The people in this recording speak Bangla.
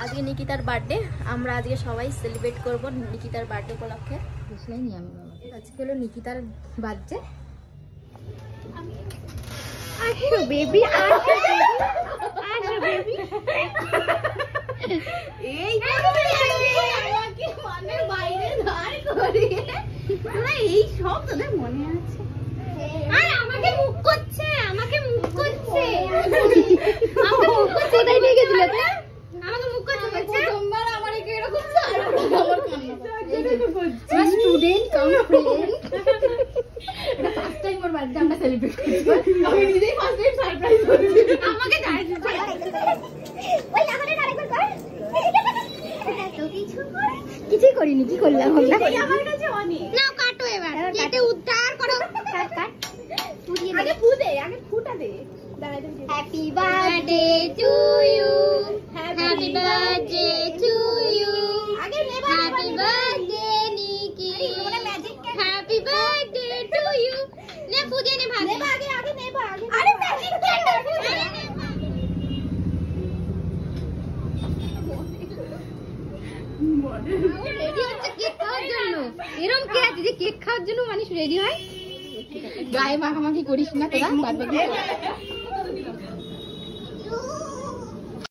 আজকে নিকিতার বার্থডে, আমরা আজকে সবাই সেলিব্রেট করব নিকিতার বার্থডে উপলক্ষে। বুঝলাই নি আমি আজকে হলো নিকিতার বার্থডে। আসো বেবি, আসো বেবি। এই আমাকে মনের বাইরে দাঁড় করিয়ে তোরা এই সব তোদের মনে আছে? আর আমাকে মুখ করছে, আমাকে মুখ করছে, আমাকে মুখ করছে। কোথায় নিয়ে গেছিল তুই? আমাকে মুখ করছে বলছে প্রথমবার আমার এরকম ছাড়ো আমার কান্না পাচ্ছে। আমার স্টুডেন্ট কাম ফ্রেন্ড, এটা ফার্স্ট টাইম ওর বার্থডে আমরা সেলিব্রেট করছি। আমি নিজেই ফার্স্ট টাইম সারপ্রাইজ করছি। আমাকে দাঁড়িয়ে ওই আমাকে আরেকবার কর। তো কিছুই করিনি, কি করলাম আমরা? আমার কাছে অনেক নাও, কাটো এবার, কেটে উদ্ধার করো। কাট কাট, আগে ফু দে, আগে ফুটা দে। Happy birthday to you, happy birthday to you, আগে নেবা, happy birthday Nikki, happy birthday to you. নে ফু দে, নে ভাগ নেবা, আগে আগে নেবা, আগে। আরে ম্যাজিক ক্যান্ডেল ফু দে। রেডি হচ্ছে কেক খাওয়ার জন্য। এরকম কে আছে যে কেক খাওয়ার জন্য মানুষ রেডি হয়? গায়ে মাখামাখি করিস না তোরা, বাদ বাকি